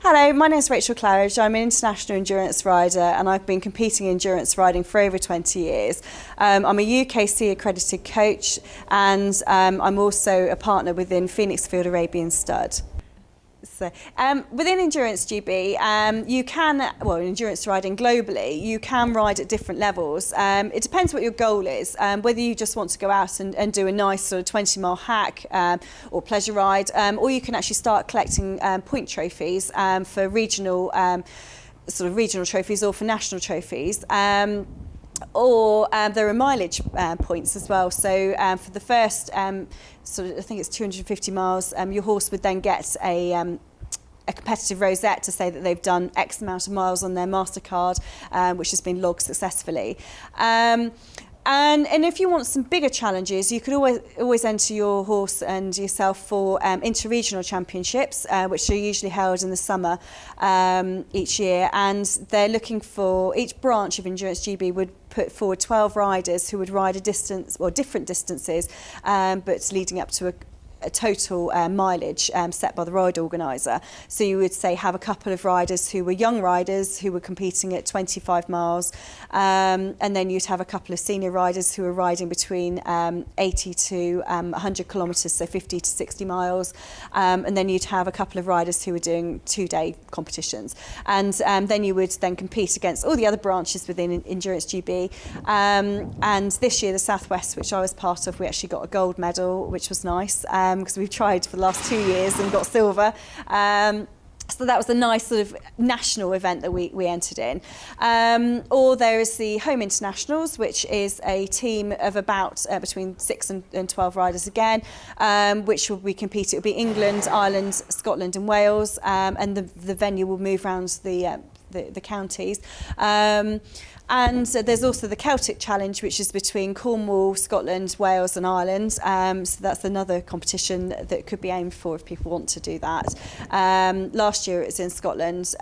Hello, my name is Rachel Claridge. I'm an international endurance rider and I've been competing in endurance riding for over 20 years. I'm a UKC accredited coach and I'm also a partner within Phoenix Field Arabian Stud. So, within Endurance GB, you can, well, in endurance riding globally, you can ride at different levels. It depends what your goal is, whether you just want to go out and do a nice sort of 20-mile hack or pleasure ride, or you can actually start collecting point trophies for regional, sort of regional trophies or for national trophies. Or there are mileage points as well. So for the first sort of, I think it's 250 miles, your horse would then get a competitive rosette to say that they've done X amount of miles on their MasterCard, which has been logged successfully. And if you want some bigger challenges, you could always enter your horse and yourself for inter-regional championships, which are usually held in the summer each year. And they're looking for, each branch of Endurance GB would put forward 12 riders who would ride a distance, or different distances, but leading up to a total mileage set by the ride organiser. So you would say have a couple of riders who were young riders who were competing at 25 miles, and then you'd have a couple of senior riders who were riding between 80 to 100 kilometres, so 50 to 60 miles, and then you'd have a couple of riders who were doing two-day competitions. And then you would then compete against all the other branches within Endurance GB. And this year, the Southwest, which I was part of, we actually got a gold medal, which was nice. Because we've tried for the last 2 years and got silver. So that was a nice sort of national event that we entered in. Or there is the Home Internationals, which is a team of about between 6 and 12 riders again, which will be competing. It will be England, Ireland, Scotland and Wales, and the venue will move around the counties. And there's also the Celtic Challenge, which is between Cornwall, Scotland, Wales and Ireland. So that's another competition that could be aimed for if people want to do that. Last year it was in Scotland.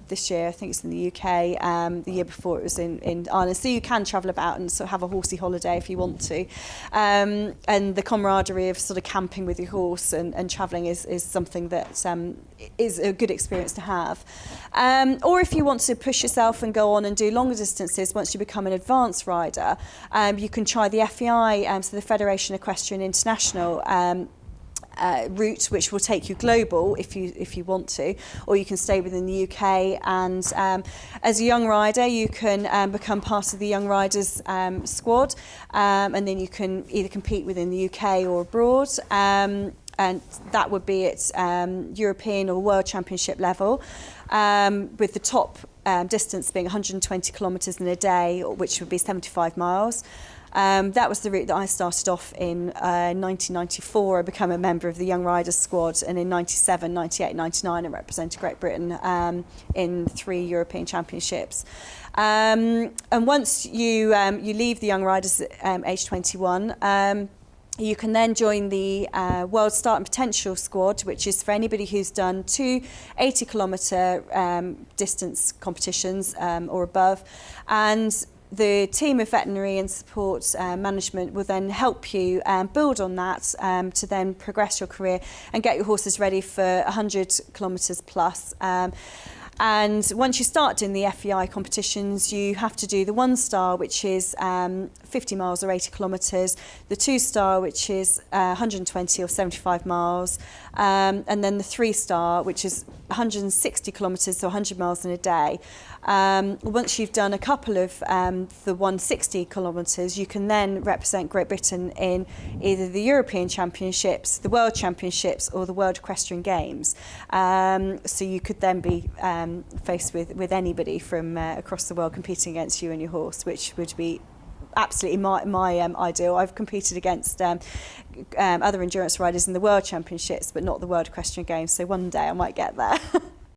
This year I think it's in the UK. The year before it was in Ireland. So you can travel about and sort of have a horsey holiday if you want to. And the camaraderie of sort of camping with your horse and travelling is something that is a good experience to have. Or if you want to push yourself and go on and do longer distances once you become an advanced rider, you can try the FEI, so the Federation Equestrian International route, which will take you global if you want to, or you can stay within the UK. And as a young rider, you can become part of the Young Riders squad, and then you can either compete within the UK or abroad. And that would be at European or World Championship level, with the top distance being 120 kilometres in a day, which would be 75 miles. That was the route that I started off in 1994. I became a member of the Young Riders squad, and in 97, 98, 99 I represented Great Britain in 3 European Championships. And once you leave the Young Riders at age 21, you can then join the World Start and Potential squad, which is for anybody who's done 2 80-kilometre distance competitions or above. And the team of veterinary and support management will then help you build on that to then progress your career and get your horses ready for 100 kilometres plus. And once you start doing the FEI competitions, you have to do the 1-star, which is 50 miles or 80 kilometres, the 2-star, which is 120 or 75 miles, and then the 3-star, which is 160 kilometres or 100 miles in a day. Once you've done a couple of the 160 kilometres, you can then represent Great Britain in either the European Championships, the World Championships or the World Equestrian Games. So you could then be faced with anybody from across the world competing against you and your horse, which would be absolutely my ideal. I've competed against other endurance riders in the World Championships, but not the World Equestrian Games, so one day I might get there.